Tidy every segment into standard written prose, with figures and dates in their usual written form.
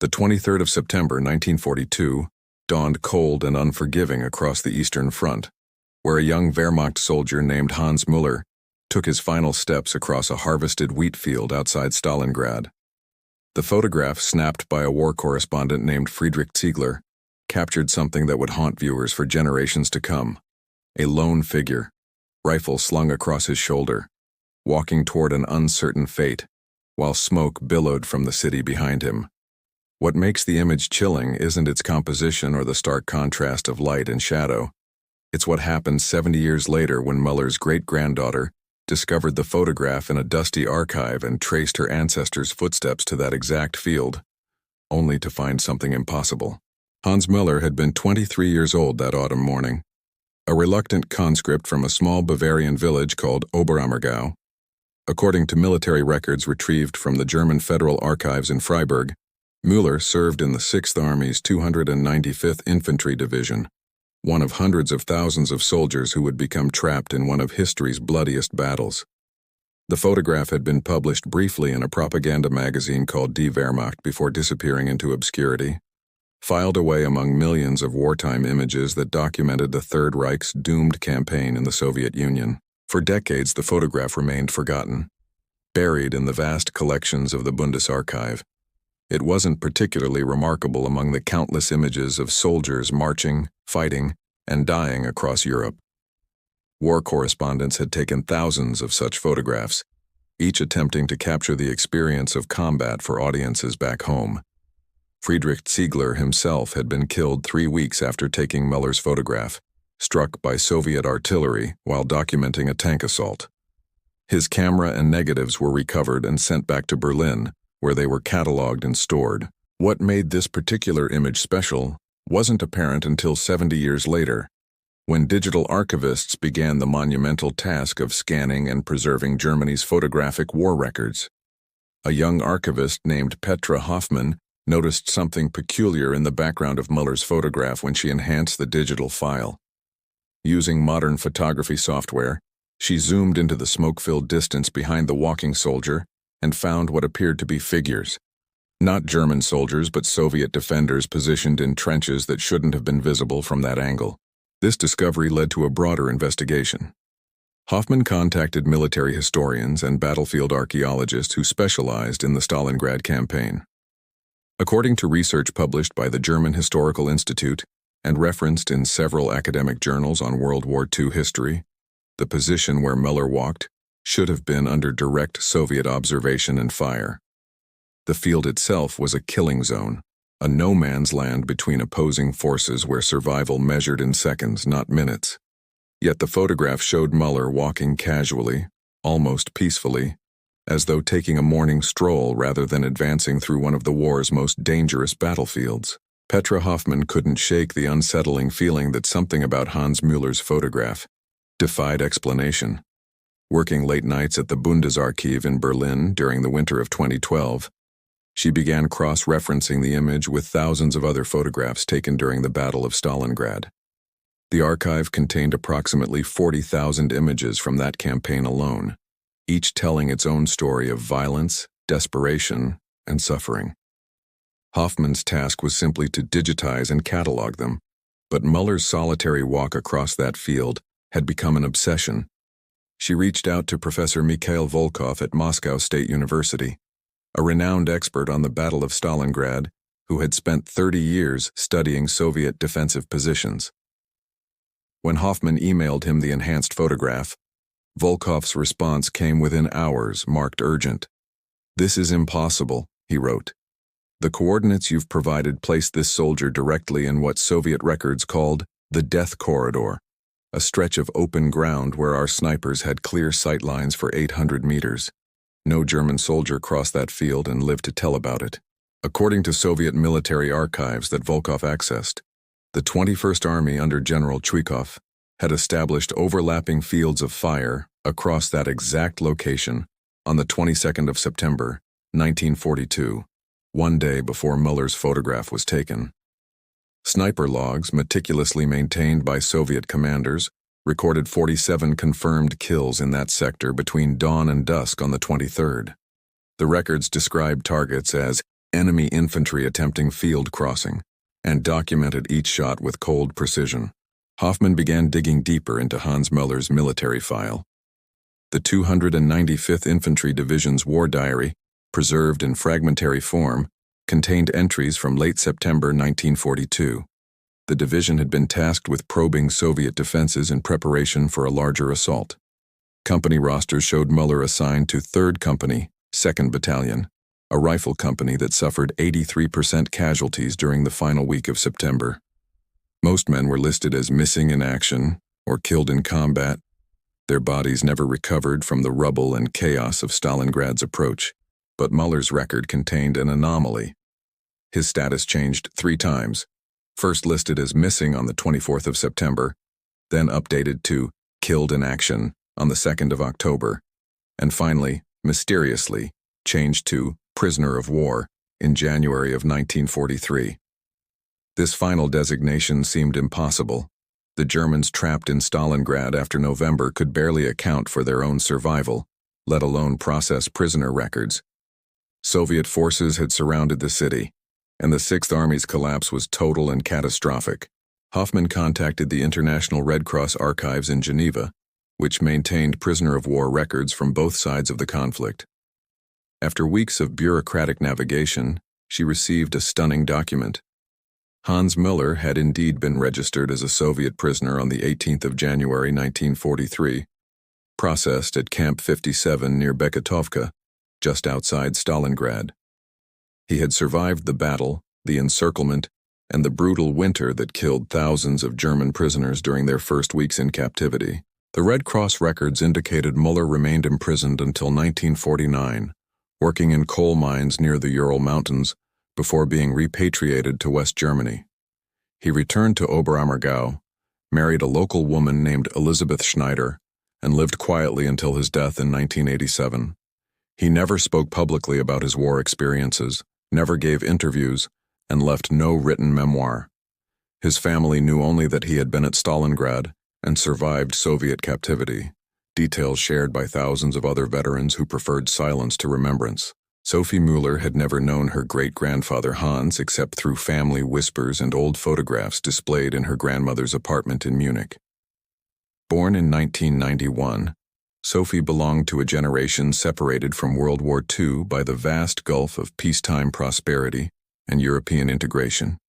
The 23rd of September 1942 dawned cold and unforgiving across the Eastern Front, where a young Wehrmacht soldier named Hans Müller took his final steps across a harvested wheat field outside Stalingrad. The photograph, snapped by a war correspondent named Friedrich Ziegler, captured something that would haunt viewers for generations to come. A lone figure, rifle slung across his shoulder, walking toward an uncertain fate, while smoke billowed from the city behind him. What makes the image chilling isn't its composition or the stark contrast of light and shadow. It's what happened 70 years later when Müller's great-granddaughter discovered the photograph in a dusty archive and traced her ancestors' footsteps to that exact field, only to find something impossible. Hans Müller had been 23 years old that autumn morning, a reluctant conscript from a small Bavarian village called Oberammergau. According to military records retrieved from the German Federal Archives in Freiburg, Müller served in the 6th Army's 295th Infantry Division, one of hundreds of thousands of soldiers who would become trapped in one of history's bloodiest battles. The photograph had been published briefly in a propaganda magazine called Die Wehrmacht before disappearing into obscurity, filed away among millions of wartime images that documented the Third Reich's doomed campaign in the Soviet Union. For decades, the photograph remained forgotten, buried in the vast collections of the Bundesarchiv. It wasn't particularly remarkable among the countless images of soldiers marching, fighting, and dying across Europe. War correspondents had taken thousands of such photographs, each attempting to capture the experience of combat for audiences back home. Friedrich Ziegler himself had been killed 3 weeks after taking Müller's photograph, struck by Soviet artillery while documenting a tank assault. His camera and negatives were recovered and sent back to Berlin, where they were catalogued and stored. What made this particular image special wasn't apparent until 70 years later, when digital archivists began the monumental task of scanning and preserving Germany's photographic war records. A young archivist named Petra Hoffmann noticed something peculiar in the background of Müller's photograph when she enhanced the digital file. Using modern photography software, she zoomed into the smoke-filled distance behind the walking soldier and found what appeared to be figures. Not German soldiers, but Soviet defenders positioned in trenches that shouldn't have been visible from that angle. This discovery led to a broader investigation. Hoffmann contacted military historians and battlefield archaeologists who specialized in the Stalingrad campaign. According to research published by the German Historical Institute and referenced in several academic journals on World War II history, the position where Müller walked should have been under direct Soviet observation and fire. The field itself was a killing zone, a no-man's land between opposing forces where survival measured in seconds, not minutes. Yet the photograph showed Müller walking casually, almost peacefully, as though taking a morning stroll rather than advancing through one of the war's most dangerous battlefields. Petra Hoffmann couldn't shake the unsettling feeling that something about Hans Müller's photograph defied explanation. Working late nights at the Bundesarchiv in Berlin during the winter of 2012, she began cross-referencing the image with thousands of other photographs taken during the Battle of Stalingrad. The archive contained approximately 40,000 images from that campaign alone, each telling its own story of violence, desperation, and suffering. Hoffmann's task was simply to digitize and catalog them, but Müller's solitary walk across that field had become an obsession. She reached out to Professor Mikhail Volkov at Moscow State University, a renowned expert on the Battle of Stalingrad who had spent 30 years studying Soviet defensive positions. When Hoffmann emailed him the enhanced photograph, Volkov's response came within hours, marked urgent. "This is impossible," he wrote. "The coordinates you've provided place this soldier directly in what Soviet records called the death corridor, a stretch of open ground where our snipers had clear sight lines for 800 meters. No German soldier crossed that field and lived to tell about it." According to Soviet military archives that Volkov accessed, the 21st Army under General Chuikov had established overlapping fields of fire across that exact location on the 22nd of September, 1942, one day before Müller's photograph was taken. Sniper logs, meticulously maintained by Soviet commanders, recorded 47 confirmed kills in that sector between dawn and dusk on the 23rd. The records described targets as enemy infantry attempting field crossing, and documented each shot with cold precision. Hoffman began digging deeper into Hans Müller's military file. The 295th Infantry Division's war diary, preserved in fragmentary form, contained entries from late September 1942. The division had been tasked with probing Soviet defenses in preparation for a larger assault. Company rosters showed Müller assigned to 3rd Company, 2nd Battalion, a rifle company that suffered 83% casualties during the final week of September. Most men were listed as missing in action or killed in combat. Their bodies never recovered from the rubble and chaos of Stalingrad's approach, but Müller's record contained an anomaly. His status changed 3 times, first listed as missing on the 24th of September, then updated to killed in action on the 2nd of October, and finally, mysteriously, changed to prisoner of war in January of 1943. This final designation seemed impossible. The Germans trapped in Stalingrad after November could barely account for their own survival, let alone process prisoner records. Soviet forces had surrounded the city, and the Sixth Army's collapse was total and catastrophic. Hoffman contacted the International Red Cross Archives in Geneva, which maintained prisoner of war records from both sides of the conflict. After weeks of bureaucratic navigation, she received a stunning document. Hans Müller had indeed been registered as a Soviet prisoner on the 18th of January 1943, processed at Camp 57 near Beketovka, just outside Stalingrad. He had survived the battle, the encirclement, and the brutal winter that killed thousands of German prisoners during their first weeks in captivity. The Red Cross records indicated Müller remained imprisoned until 1949, working in coal mines near the Ural Mountains before being repatriated to West Germany. He returned to Oberammergau, married a local woman named Elisabeth Schneider, and lived quietly until his death in 1987. He never spoke publicly about his war experiences, never gave interviews, and left no written memoir. His family knew only that he had been at Stalingrad and survived Soviet captivity, details shared by thousands of other veterans who preferred silence to remembrance. Sophie Müller had never known her great-grandfather Hans except through family whispers and old photographs displayed in her grandmother's apartment in Munich. Born in 1991, Sophie belonged to a generation separated from World War II by the vast gulf of peacetime prosperity and European integration.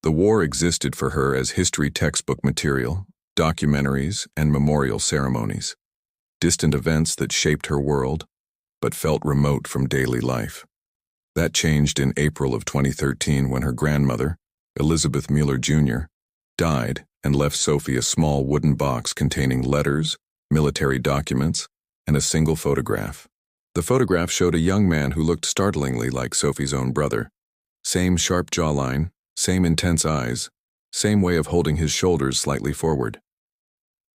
The war existed for her as history textbook material, documentaries, and memorial ceremonies, distant events that shaped her world, but felt remote from daily life. That changed in April of 2013 when her grandmother, Elizabeth Müller Jr., died and left Sophie a small wooden box containing letters, military documents, and a single photograph. The photograph showed a young man who looked startlingly like Sophie's own brother. Same sharp jawline, same intense eyes, same way of holding his shoulders slightly forward.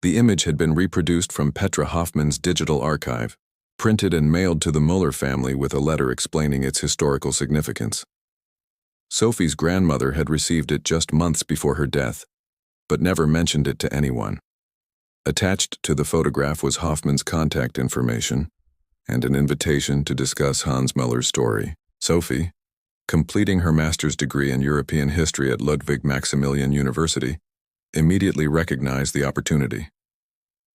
The image had been reproduced from Petra Hoffmann's digital archive, printed and mailed to the Müller family with a letter explaining its historical significance. Sophie's grandmother had received it just months before her death, but never mentioned it to anyone. Attached to the photograph was Hoffmann's contact information and an invitation to discuss Hans Müller's story. Sophie, completing her master's degree in European history at Ludwig Maximilian University, immediately recognized the opportunity.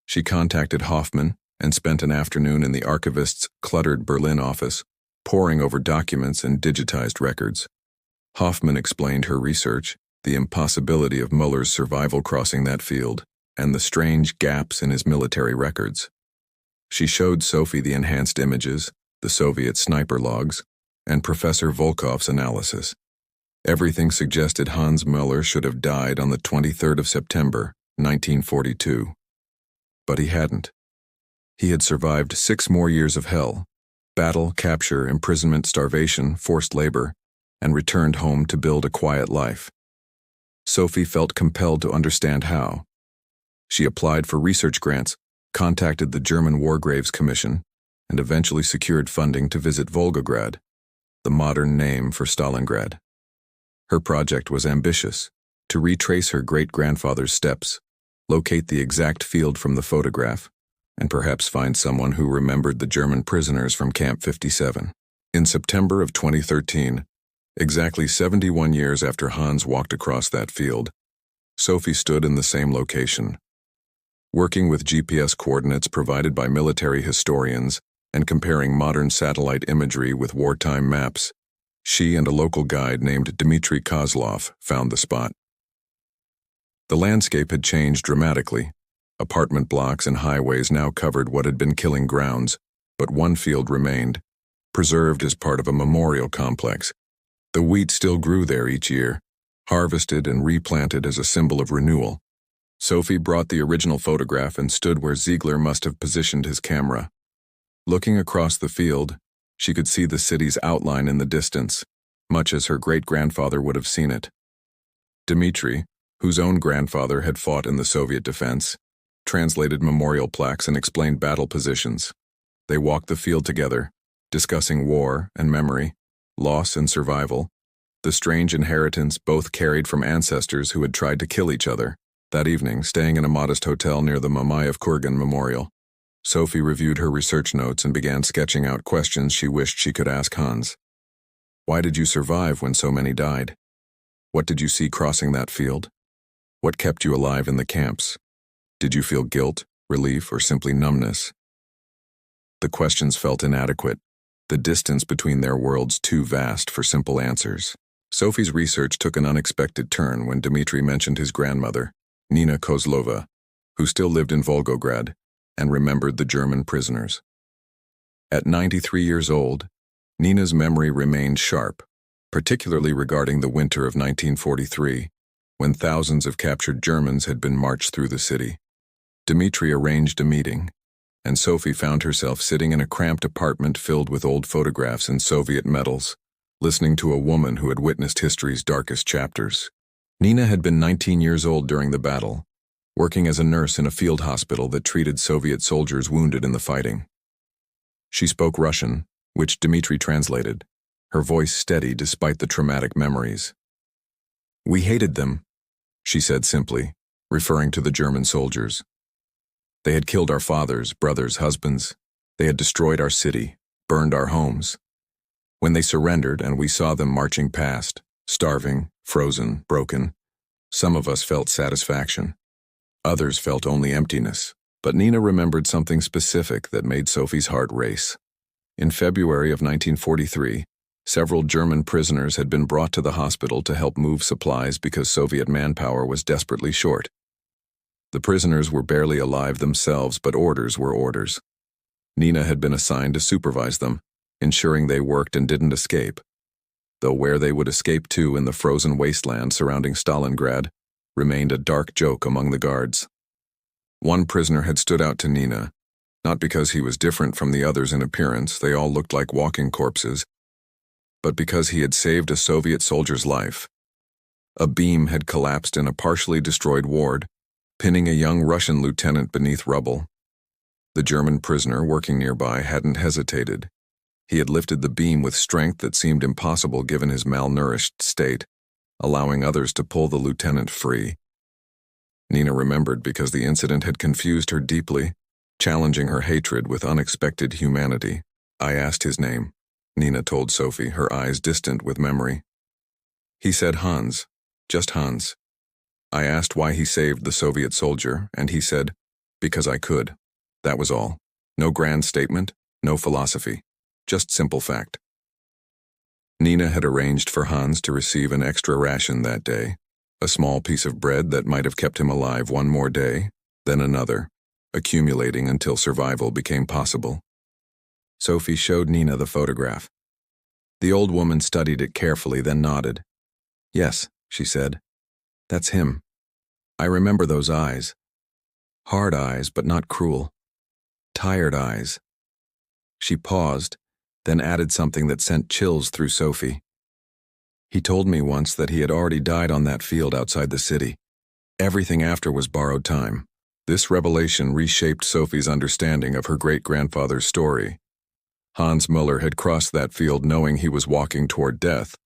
She contacted Hoffmann and spent an afternoon in the archivist's cluttered Berlin office, poring over documents and digitized records. Hoffmann explained her research, the impossibility of Müller's survival crossing that field, and the strange gaps in his military records. She showed Sophie the enhanced images, the Soviet sniper logs, and Professor Volkov's analysis. Everything suggested Hans Müller should have died on the 23rd of September, 1942. But he hadn't. He had survived 6 more years of hell, battle, capture, imprisonment, starvation, forced labor, and returned home to build a quiet life. Sophie felt compelled to understand how. She applied for research grants, contacted the German War Graves Commission, and eventually secured funding to visit Volgograd, the modern name for Stalingrad. Her project was ambitious: to retrace her great-grandfather's steps, locate the exact field from the photograph, and perhaps find someone who remembered the German prisoners from Camp 57. In September of 2013, exactly 71 years after Hans walked across that field, Sophie stood in the same location. Working with GPS coordinates provided by military historians and comparing modern satellite imagery with wartime maps, she and a local guide named Dmitry Kozlov found the spot. The landscape had changed dramatically. Apartment blocks and highways now covered what had been killing grounds, but one field remained, preserved as part of a memorial complex. The wheat still grew there each year, harvested and replanted as a symbol of renewal. Sophie brought the original photograph and stood where Ziegler must have positioned his camera. Looking across the field, she could see the city's outline in the distance, much as her great-grandfather would have seen it. Dmitry, whose own grandfather had fought in the Soviet defense, translated memorial plaques and explained battle positions. They walked the field together, discussing war and memory, loss and survival, the strange inheritance both carried from ancestors who had tried to kill each other. That evening, staying in a modest hotel near the Mamayev Kurgan Memorial, Sophie reviewed her research notes and began sketching out questions she wished she could ask Hans. Why did you survive when so many died? What did you see crossing that field? What kept you alive in the camps? Did you feel guilt, relief, or simply numbness? The questions felt inadequate, the distance between their worlds too vast for simple answers. Sophie's research took an unexpected turn when Dmitry mentioned his grandmother, Nina Kozlova, who still lived in Volgograd and remembered the German prisoners. At 93 years old, Nina's memory remained sharp, particularly regarding the winter of 1943, when thousands of captured Germans had been marched through the city. Dmitry arranged a meeting, and Sophie found herself sitting in a cramped apartment filled with old photographs and Soviet medals, listening to a woman who had witnessed history's darkest chapters. Nina had been 19 years old during the battle, working as a nurse in a field hospital that treated Soviet soldiers wounded in the fighting. She spoke Russian, which Dmitry translated, her voice steady despite the traumatic memories. "We hated them," she said simply, referring to the German soldiers. "They had killed our fathers, brothers, husbands. They had destroyed our city, burned our homes. When they surrendered and we saw them marching past, starving, frozen, broken, some of us felt satisfaction. Others felt only emptiness." But Nina remembered something specific that made Sophie's heart race. In February of 1943, several German prisoners had been brought to the hospital to help move supplies because Soviet manpower was desperately short. The prisoners were barely alive themselves, but orders were orders. Nina had been assigned to supervise them, ensuring they worked and didn't escape. Though where they would escape to in the frozen wasteland surrounding Stalingrad remained a dark joke among the guards. One prisoner had stood out to Nina, not because he was different from the others in appearance, they all looked like walking corpses, but because he had saved a Soviet soldier's life. A beam had collapsed in a partially destroyed ward, pinning a young Russian lieutenant beneath rubble. The German prisoner working nearby hadn't hesitated. He had lifted the beam with strength that seemed impossible given his malnourished state, allowing others to pull the lieutenant free. Nina remembered because the incident had confused her deeply, challenging her hatred with unexpected humanity. "I asked his name," Nina told Sophie, her eyes distant with memory. "He said Hans, just Hans. I asked why he saved the Soviet soldier, and he said, because I could. That was all. No grand statement, no philosophy, just simple fact." Nina had arranged for Hans to receive an extra ration that day, a small piece of bread that might have kept him alive one more day, then another, accumulating until survival became possible. Sophie showed Nina the photograph. The old woman studied it carefully, then nodded. "Yes," she said. "That's him. I remember those eyes. Hard eyes, but not cruel. Tired eyes." She paused, then added something that sent chills through Sophie. "He told me once that he had already died on that field outside the city. Everything after was borrowed time." This revelation reshaped Sophie's understanding of her great-grandfather's story. Hans Muller had crossed that field knowing he was walking toward death.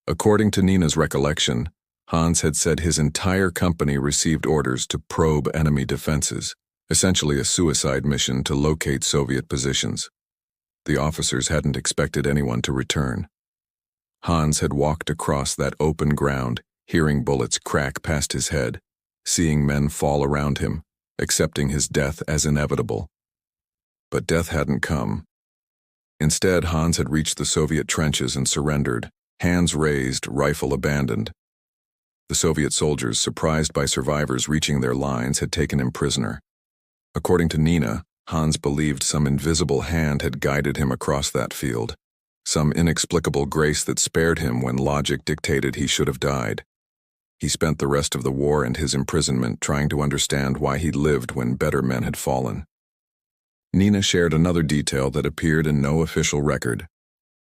According to Nina's recollection, Hans had said his entire company received orders to probe enemy defenses, essentially a suicide mission to locate Soviet positions. The officers hadn't expected anyone to return. Hans had walked across that open ground, hearing bullets crack past his head, seeing men fall around him, accepting his death as inevitable. But death hadn't come. Instead, Hans had reached the Soviet trenches and surrendered, hands raised, rifle abandoned. The Soviet soldiers, surprised by survivors reaching their lines, had taken him prisoner. According to Nina, Hans believed some invisible hand had guided him across that field, some inexplicable grace that spared him when logic dictated he should have died. He spent the rest of the war and his imprisonment trying to understand why he'd lived when better men had fallen. Nina shared another detail that appeared in no official record.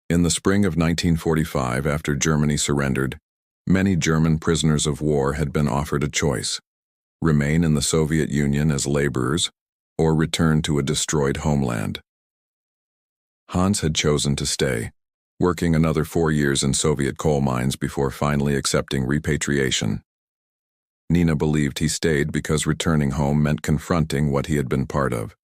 In the spring of 1945, after Germany surrendered, many German prisoners of war had been offered a choice: remain in the Soviet Union as laborers or return to a destroyed homeland. Hans had chosen to stay, working another 4 years in Soviet coal mines before finally accepting repatriation. Nina believed he stayed because returning home meant confronting what he had been part of,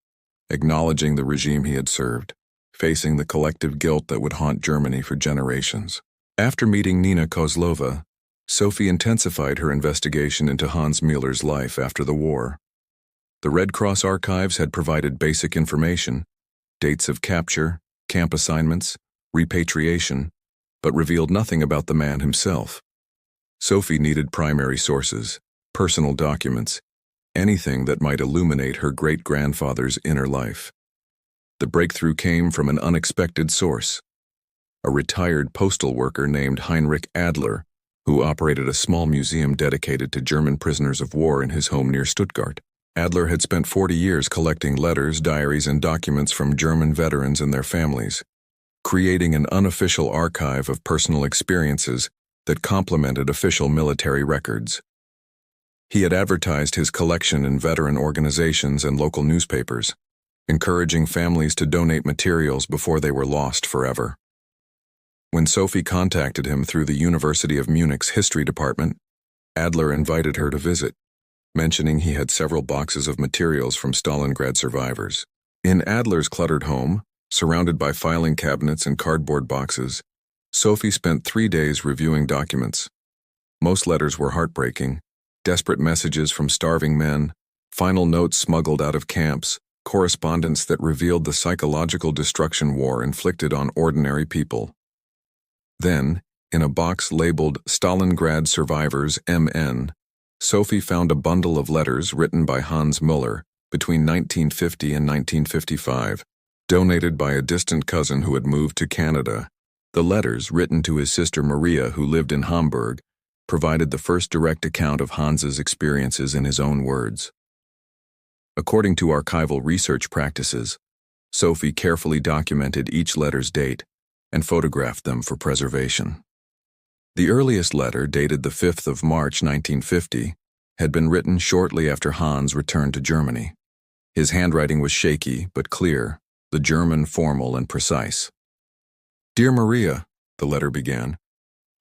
acknowledging the regime he had served, facing the collective guilt that would haunt Germany for generations. After meeting Nina Kozlova, Sophie intensified her investigation into Hans Müller's life after the war. The Red Cross archives had provided basic information, dates of capture, camp assignments, repatriation, but revealed nothing about the man himself. Sophie needed primary sources, personal documents, anything that might illuminate her great-grandfather's inner life. The breakthrough came from an unexpected source: a retired postal worker named Heinrich Adler, who operated a small museum dedicated to German prisoners of war in his home near Stuttgart. Adler had spent 40 years collecting letters, diaries, and documents from German veterans and their families, creating an unofficial archive of personal experiences that complemented official military records. He had advertised his collection in veteran organizations and local newspapers, encouraging families to donate materials before they were lost forever. When Sophie contacted him through the University of Munich's history department, Adler invited her to visit, mentioning he had several boxes of materials from Stalingrad survivors. In Adler's cluttered home, surrounded by filing cabinets and cardboard boxes, Sophie spent 3 days reviewing documents. Most letters were heartbreaking: desperate messages from starving men, final notes smuggled out of camps, correspondence that revealed the psychological destruction war inflicted on ordinary people. Then, in a box labeled Stalingrad Survivors MN, Sophie found a bundle of letters written by Hans Müller between 1950 and 1955, donated by a distant cousin who had moved to Canada. The letters, written to his sister Maria, who lived in Hamburg, provided the first direct account of Hans's experiences in his own words. According to archival research practices, Sophie carefully documented each letter's date and photographed them for preservation. The earliest letter, dated the 5th of March 1950, had been written shortly after Hans returned to Germany. His handwriting was shaky but clear, the German formal and precise. "Dear Maria," the letter began,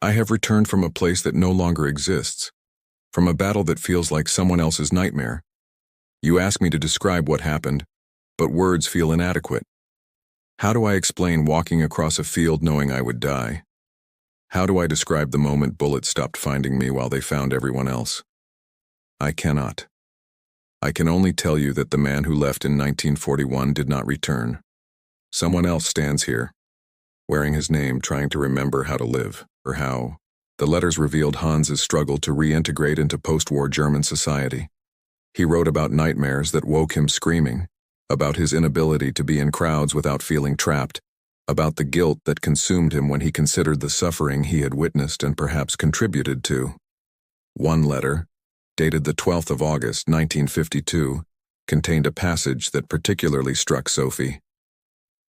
"I have returned from a place that no longer exists, from a battle that feels like someone else's nightmare. You ask me to describe what happened, but words feel inadequate. How do I explain walking across a field knowing I would die? How do I describe the moment bullets stopped finding me while they found everyone else? I cannot. I can only tell you that the man who left in 1941 did not return. Someone else stands here, wearing his name, trying to remember how to live, or how." The letters revealed Hans's struggle to reintegrate into post-war German society. He wrote about nightmares that woke him screaming, about his inability to be in crowds without feeling trapped, about the guilt that consumed him when he considered the suffering he had witnessed and perhaps contributed to. One letter, dated the 12th of August, 1952, contained a passage that particularly struck Sophie.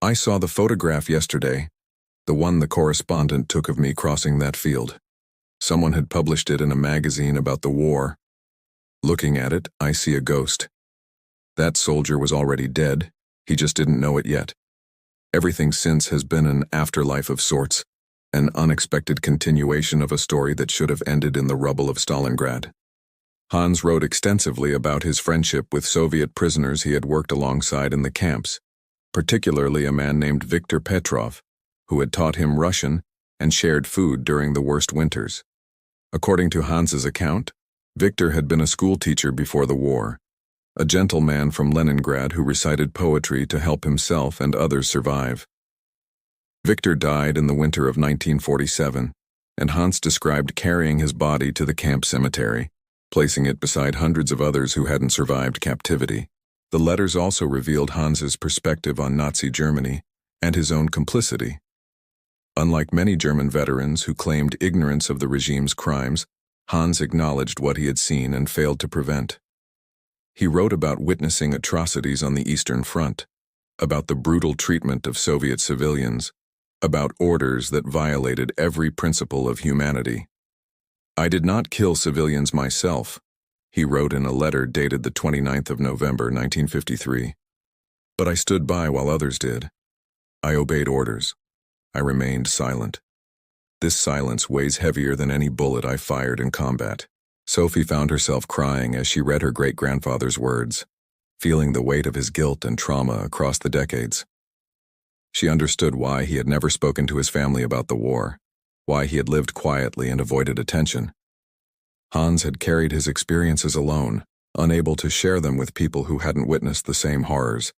"I saw the photograph yesterday, the one the correspondent took of me crossing that field. Someone had published it in a magazine about the war. Looking at it, I see a ghost. That soldier was already dead, he just didn't know it yet. Everything since has been an afterlife of sorts, an unexpected continuation of a story that should have ended in the rubble of Stalingrad." Hans wrote extensively about his friendship with Soviet prisoners he had worked alongside in the camps, particularly a man named Viktor Petrov, who had taught him Russian and shared food during the worst winters. According to Hans's account, Viktor had been a schoolteacher before the war, a gentleman from Leningrad who recited poetry to help himself and others survive. Viktor died in the winter of 1947, and Hans described carrying his body to the camp cemetery, placing it beside hundreds of others who hadn't survived captivity. The letters also revealed Hans's perspective on Nazi Germany and his own complicity. Unlike many German veterans who claimed ignorance of the regime's crimes, Hans acknowledged what he had seen and failed to prevent. He wrote about witnessing atrocities on the Eastern Front, about the brutal treatment of Soviet civilians, about orders that violated every principle of humanity. "I did not kill civilians myself," he wrote in a letter dated the 29th of November, 1953. "But I stood by while others did. I obeyed orders. I remained silent. This silence weighs heavier than any bullet I fired in combat." Sophie found herself crying as she read her great-grandfather's words, feeling the weight of his guilt and trauma across the decades. She understood why he had never spoken to his family about the war, why he had lived quietly and avoided attention. Hans had carried his experiences alone, unable to share them with people who hadn't witnessed the same horrors,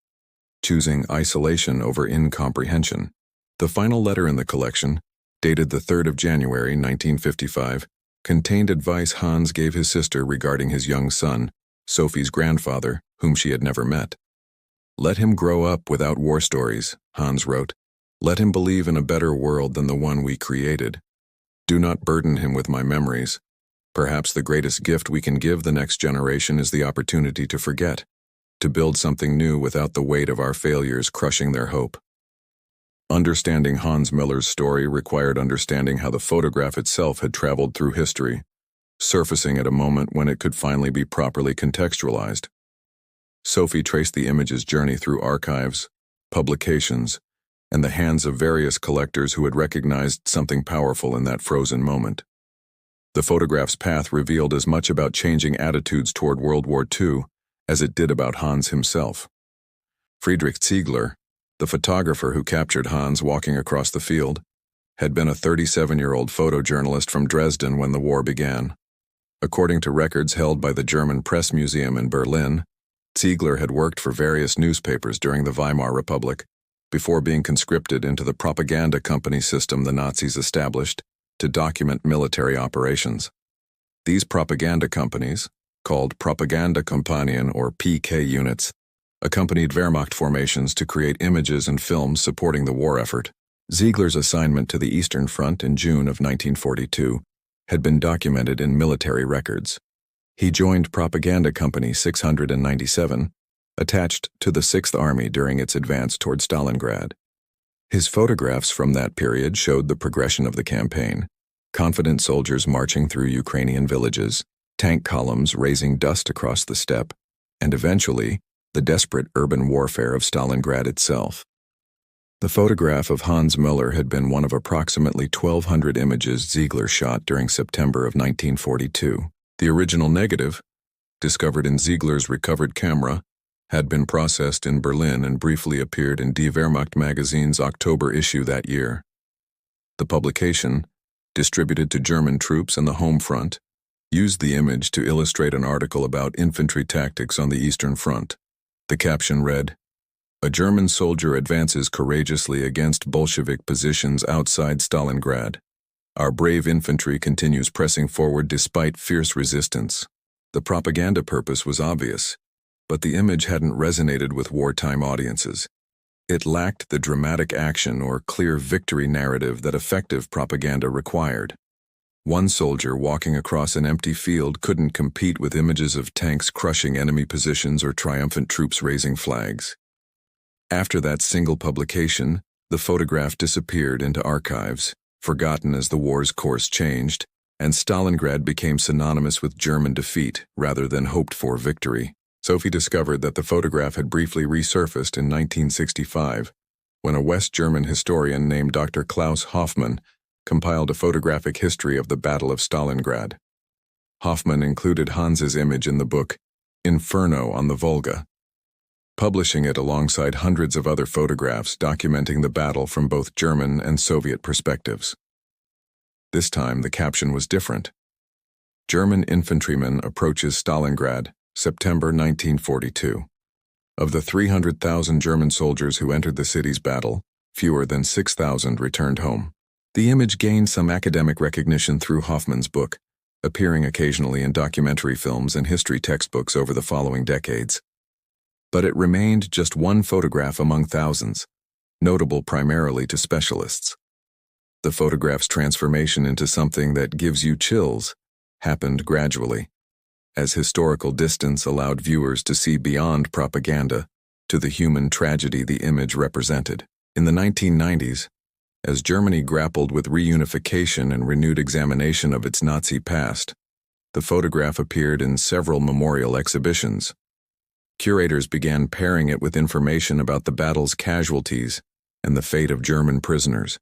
choosing isolation over incomprehension. The final letter in the collection, dated the 3rd of January, 1955, contained advice Hans gave his sister regarding his young son, Sophie's grandfather, whom she had never met. "Let him grow up without war stories," Hans wrote. "Let him believe in a better world than the one we created. Do not burden him with my memories. Perhaps the greatest gift we can give the next generation is the opportunity to forget, to build something new without the weight of our failures crushing their hope." Understanding Hans Müller's story required understanding how the photograph itself had traveled through history, surfacing at a moment when it could finally be properly contextualized. Sophie traced the image's journey through archives, publications, and the hands of various collectors who had recognized something powerful in that frozen moment. The photograph's path revealed as much about changing attitudes toward World War II as it did about Hans himself. Friedrich Ziegler, the photographer who captured Hans walking across the field, had been a 37-year-old photojournalist from Dresden when the war began. According to records held by the German Press Museum in Berlin, Ziegler had worked for various newspapers during the Weimar Republic before being conscripted into the propaganda company system the Nazis established to document military operations. These propaganda companies, called Propagandakompanien or PK units, accompanied Wehrmacht formations to create images and films supporting the war effort. Ziegler's assignment to the Eastern Front in June of 1942 had been documented in military records. He joined Propaganda Company 697, attached to the 6th Army during its advance toward Stalingrad. His photographs from that period showed the progression of the campaign: confident soldiers marching through Ukrainian villages, tank columns raising dust across the steppe, and eventually, the desperate urban warfare of Stalingrad itself. The photograph of Hans Müller had been one of approximately 1,200 images Ziegler shot during September of 1942. The original negative, discovered in Ziegler's recovered camera, had been processed in Berlin and briefly appeared in Die Wehrmacht magazine's October issue that year. The publication, distributed to German troops and the home front, used the image to illustrate an article about infantry tactics on the Eastern Front. The caption read, "A German soldier advances courageously against Bolshevik positions outside Stalingrad. Our brave infantry continues pressing forward despite fierce resistance." The propaganda purpose was obvious, but the image hadn't resonated with wartime audiences. It lacked the dramatic action or clear victory narrative that effective propaganda required. One soldier walking across an empty field couldn't compete with images of tanks crushing enemy positions or triumphant troops raising flags. After that single publication, the photograph disappeared into archives, forgotten as the war's course changed, and Stalingrad became synonymous with German defeat rather than hoped-for victory. Sophie discovered that the photograph had briefly resurfaced in 1965, when a West German historian named Dr. Klaus Hoffmann compiled a photographic history of the Battle of Stalingrad. Hoffmann included Hans's image in the book Inferno on the Volga. publishing it alongside hundreds of other photographs documenting the battle from both German and Soviet perspectives. This time, the caption was different. German infantryman approaches Stalingrad, September 1942. Of the 300,000 German soldiers who entered the city's battle, fewer than 6,000 returned home. The image gained some academic recognition through Hoffman's book, appearing occasionally in documentary films and history textbooks over the following decades. But it remained just one photograph among thousands, notable primarily to specialists. The photograph's transformation into something that gives you chills happened gradually, as historical distance allowed viewers to see beyond propaganda to the human tragedy the image represented. In the 1990s, as Germany grappled with reunification and renewed examination of its Nazi past, the photograph appeared in several memorial exhibitions. Curators began pairing it with information about the battle's casualties and the fate of German prisoners,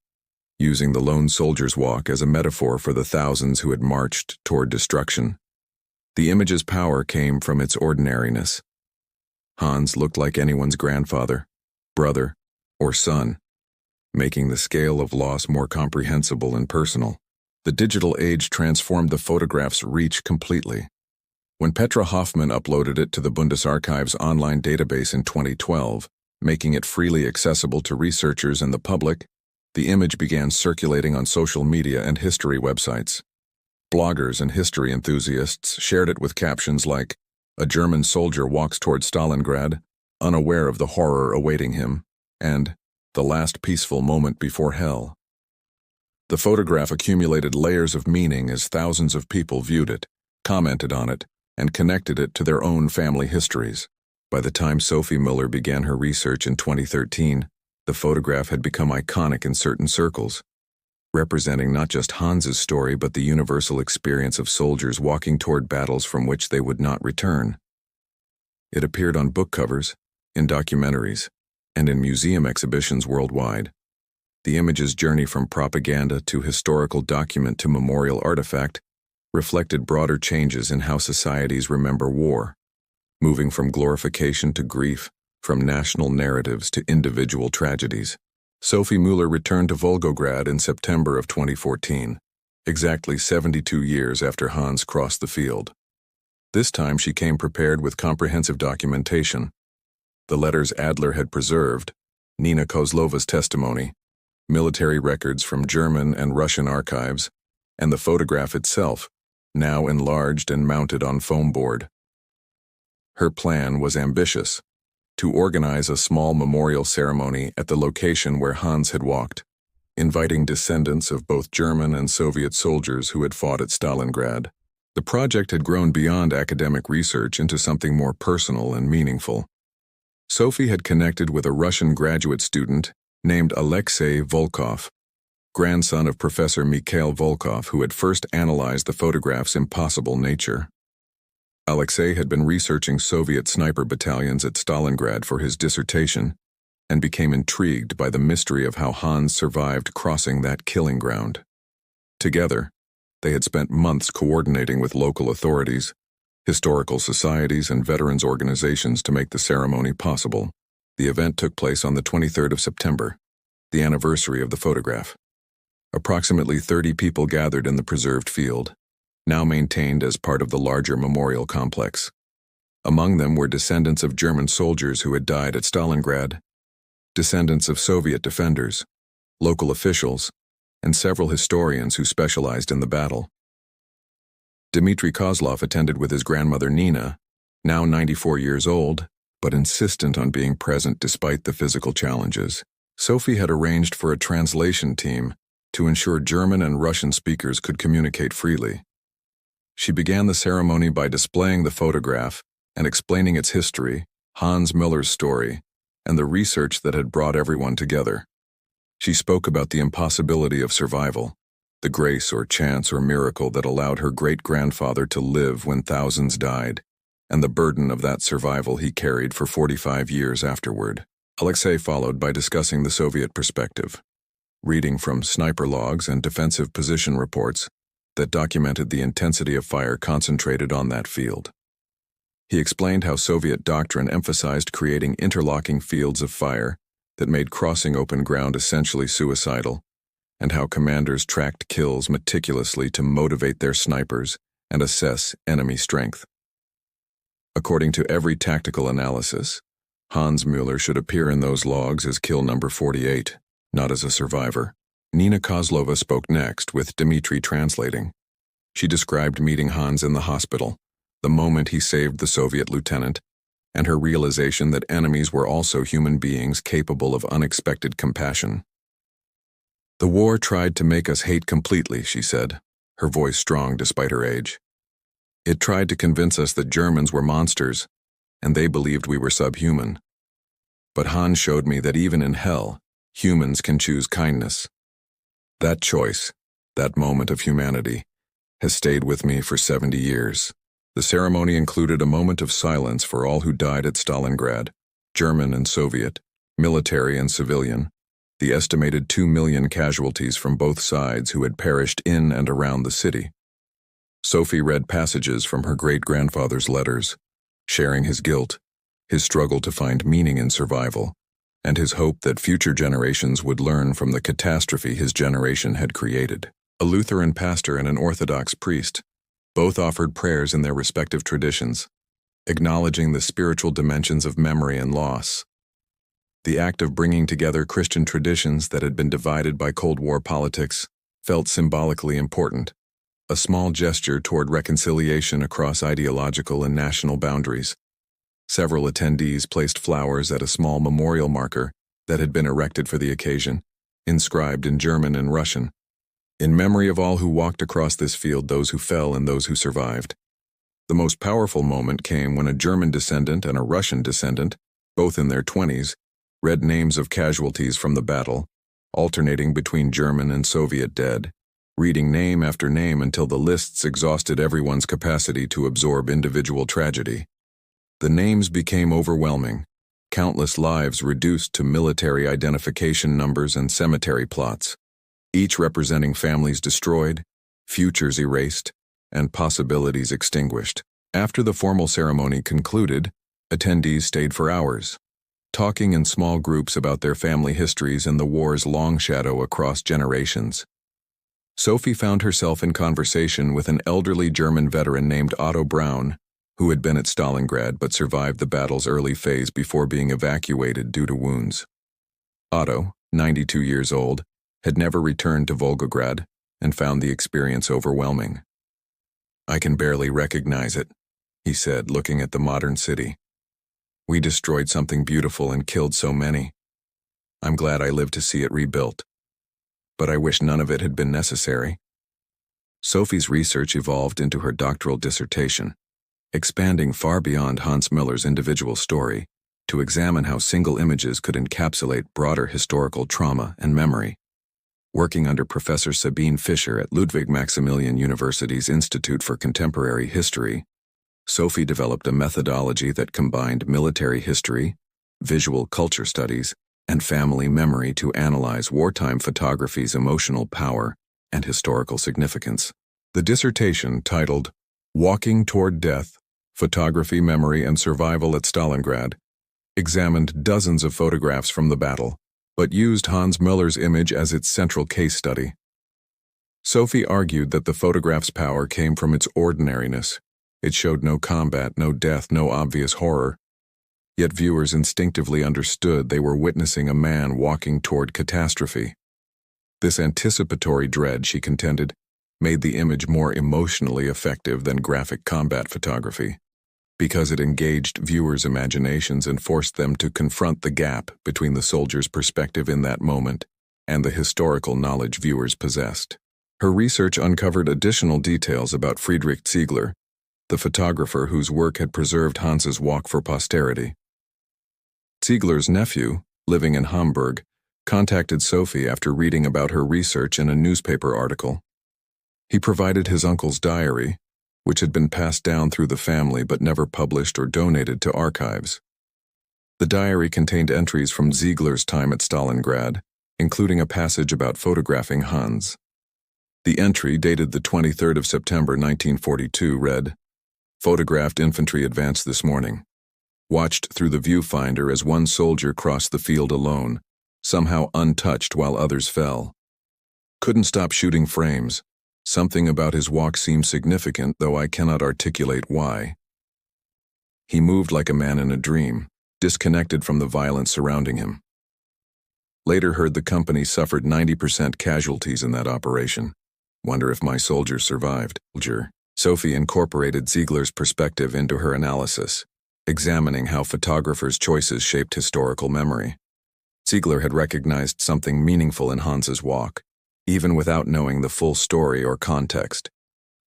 using the lone soldier's walk as a metaphor for the thousands who had marched toward destruction. The image's power came from its ordinariness. Hans looked like anyone's grandfather, brother, or son, making the scale of loss more comprehensible and personal. The digital age transformed the photograph's reach completely. When Petra Hoffmann uploaded it to the Bundesarchiv's online database in 2012, making it freely accessible to researchers and the public, the image began circulating on social media and history websites. Bloggers and history enthusiasts shared it with captions like, "A German soldier walks toward Stalingrad, unaware of the horror awaiting him," and "The last peaceful moment before hell." The photograph accumulated layers of meaning as thousands of people viewed it, commented on it, and connected it to their own family histories. By the time Sophie Muller began her research in 2013, the photograph had become iconic in certain circles, representing not just Hans's story but the universal experience of soldiers walking toward battles from which they would not return. It appeared on book covers, in documentaries, and in museum exhibitions worldwide. The image's journey from propaganda to historical document to memorial artifact reflected broader changes in how societies remember war, moving from glorification to grief, from national narratives to individual tragedies. Sophie Muller returned to Volgograd in September of 2014, exactly 72 years after Hans crossed the field. This time she came prepared with comprehensive documentation. The letters Adler had preserved, Nina Kozlova's testimony, military records from German and Russian archives, and the photograph itself, now enlarged and mounted on foam board. Her plan was ambitious: to organize a small memorial ceremony at the location where Hans had walked, inviting descendants of both German and Soviet soldiers who had fought at Stalingrad. The project had grown beyond academic research into something more personal and meaningful. Sophie had connected with a Russian graduate student named Alexei Volkov, grandson of Professor Mikhail Volkov, who had first analyzed the photograph's impossible nature. Alexei had been researching Soviet sniper battalions at Stalingrad for his dissertation and became intrigued by the mystery of how Hans survived crossing that killing ground. Together, they had spent months coordinating with local authorities, historical societies, and veterans organizations to make the ceremony possible. The event took place on the 23rd of September, the anniversary of the photograph. Approximately 30 people gathered in the preserved field, now maintained as part of the larger memorial complex. Among them were descendants of German soldiers who had died at Stalingrad, descendants of Soviet defenders, local officials, and several historians who specialized in the battle. Dmitry Kozlov attended with his grandmother Nina, now 94 years old, but insistent on being present despite the physical challenges. Sophie had arranged for a translation team to ensure German and Russian speakers could communicate freely. She began the ceremony by displaying the photograph and explaining its history, Hans Müller's story, and the research that had brought everyone together. She spoke about the impossibility of survival, the grace or chance or miracle that allowed her great-grandfather to live when thousands died, and the burden of that survival he carried for 45 years afterward. Alexei followed by discussing the Soviet perspective, reading from sniper logs and defensive position reports that documented the intensity of fire concentrated on that field. He explained how Soviet doctrine emphasized creating interlocking fields of fire that made crossing open ground essentially suicidal, and how commanders tracked kills meticulously to motivate their snipers and assess enemy strength. According to every tactical analysis, Hans Müller should appear in those logs as kill number 48, not as a survivor. Nina Kozlova spoke next, with Dmitri translating. She described meeting Hans in the hospital, the moment he saved the Soviet lieutenant, and her realization that enemies were also human beings capable of unexpected compassion. "The war tried to make us hate completely," she said, her voice strong despite her age. "It tried to convince us that Germans were monsters, and they believed we were subhuman. But Hans showed me that even in hell, humans can choose kindness. That choice, that moment of humanity, has stayed with me for 70 years. The ceremony included a moment of silence for all who died at Stalingrad, German and Soviet, military and civilian, the estimated 2 million casualties from both sides who had perished in and around the city. Sophie read passages from her great-grandfather's letters, sharing his guilt, his struggle to find meaning in survival, and his hope that future generations would learn from the catastrophe his generation had created. A Lutheran pastor and an Orthodox priest both offered prayers in their respective traditions, acknowledging the spiritual dimensions of memory and loss. The act of bringing together Christian traditions that had been divided by Cold War politics felt symbolically important, a small gesture toward reconciliation across ideological and national boundaries. Several attendees placed flowers at a small memorial marker that had been erected for the occasion, inscribed in German and Russian, "In memory of all who walked across this field, those who fell and those who survived." The most powerful moment came when a German descendant and a Russian descendant, both in their 20s, read names of casualties from the battle, alternating between German and Soviet dead, reading name after name until the lists exhausted everyone's capacity to absorb individual tragedy. The names became overwhelming, countless lives reduced to military identification numbers and cemetery plots, each representing families destroyed, futures erased, and possibilities extinguished. After the formal ceremony concluded, attendees stayed for hours, talking in small groups about their family histories and the war's long shadow across generations. Sophie found herself in conversation with an elderly German veteran named Otto Braun, who had been at Stalingrad but survived the battle's early phase before being evacuated due to wounds. Otto, 92 years old, had never returned to Volgograd and found the experience overwhelming. "I can barely recognize it," he said, looking at the modern city. "We destroyed something beautiful and killed so many. I'm glad I lived to see it rebuilt. But I wish none of it had been necessary." Sophie's research evolved into her doctoral dissertation, expanding far beyond Hans Müller's individual story to examine how single images could encapsulate broader historical trauma and memory. Working under Professor Sabine Fischer at Ludwig Maximilian University's Institute for Contemporary History, Sophie developed a methodology that combined military history, visual culture studies, and family memory to analyze wartime photography's emotional power and historical significance. The dissertation, titled "Walking Toward Death: Photography, Memory, and Survival at Stalingrad," examined dozens of photographs from the battle, but used Hans Müller's image as its central case study. Sophie argued that the photograph's power came from its ordinariness. It showed no combat, no death, no obvious horror. Yet viewers instinctively understood they were witnessing a man walking toward catastrophe. This anticipatory dread, she contended, made the image more emotionally effective than graphic combat photography, because it engaged viewers' imaginations and forced them to confront the gap between the soldier's perspective in that moment and the historical knowledge viewers possessed. Her research uncovered additional details about Friedrich Ziegler, the photographer whose work had preserved Hans's walk for posterity. Ziegler's nephew, living in Hamburg, contacted Sophie after reading about her research in a newspaper article. He provided his uncle's diary, which had been passed down through the family but never published or donated to archives. The diary contained entries from Ziegler's time at Stalingrad, including a passage about photographing Hans. The entry, dated the 23rd of September 1942, read, Photographed infantry advance this morning. Watched through the viewfinder as one soldier crossed the field alone, somehow untouched while others fell. Couldn't stop shooting frames. Something about his walk seemed significant, though I cannot articulate why. He moved like a man in a dream, disconnected from the violence surrounding him. Later heard the company suffered 90% casualties in that operation. Wonder if my soldiers survived. Sophie incorporated Ziegler's perspective into her analysis, examining how photographers' choices shaped historical memory. Ziegler had recognized something meaningful in Hans's walk, even without knowing the full story or context.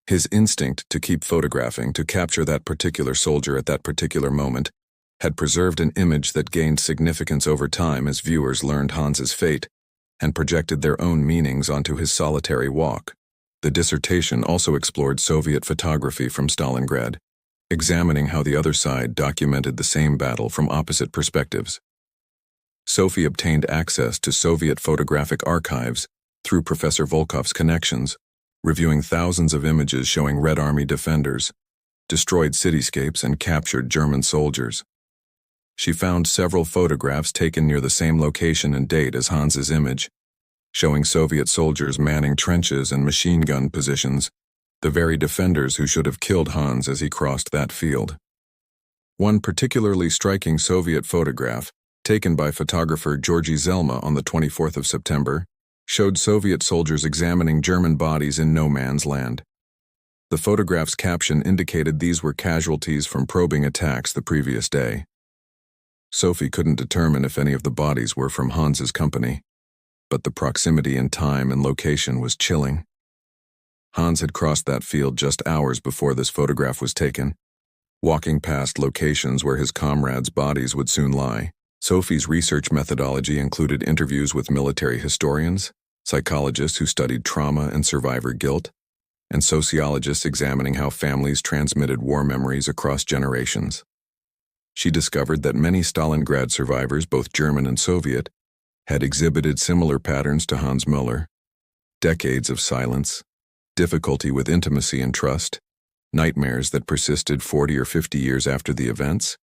His instinct to keep photographing, to capture that particular soldier at that particular moment, had preserved an image that gained significance over time as viewers learned Hans's fate and projected their own meanings onto his solitary walk. The dissertation also explored Soviet photography from Stalingrad, examining how the other side documented the same battle from opposite perspectives. Sophie obtained access to Soviet photographic archives through Professor Volkov's connections, reviewing thousands of images showing Red Army defenders, destroyed cityscapes, and captured German soldiers. She found several photographs taken near the same location and date as Hans's image, showing Soviet soldiers manning trenches and machine gun positions, the very defenders who should have killed Hans as he crossed that field. One particularly striking Soviet photograph, taken by photographer Georgy Zelma on the 24th of September, showed Soviet soldiers examining German bodies in no man's land. The photograph's caption indicated these were casualties from probing attacks the previous day. Sophie couldn't determine if any of the bodies were from Hans's company, but the proximity in time and location was chilling. Hans had crossed that field just hours before this photograph was taken, walking past locations where his comrades' bodies would soon lie. Sophie's research methodology included interviews with military historians, psychologists who studied trauma and survivor guilt, and sociologists examining how families transmitted war memories across generations. She discovered that many Stalingrad survivors, both German and Soviet, had exhibited similar patterns to Hans Müller: decades of silence, difficulty with intimacy and trust, nightmares that persisted 40 or 50 years after the events,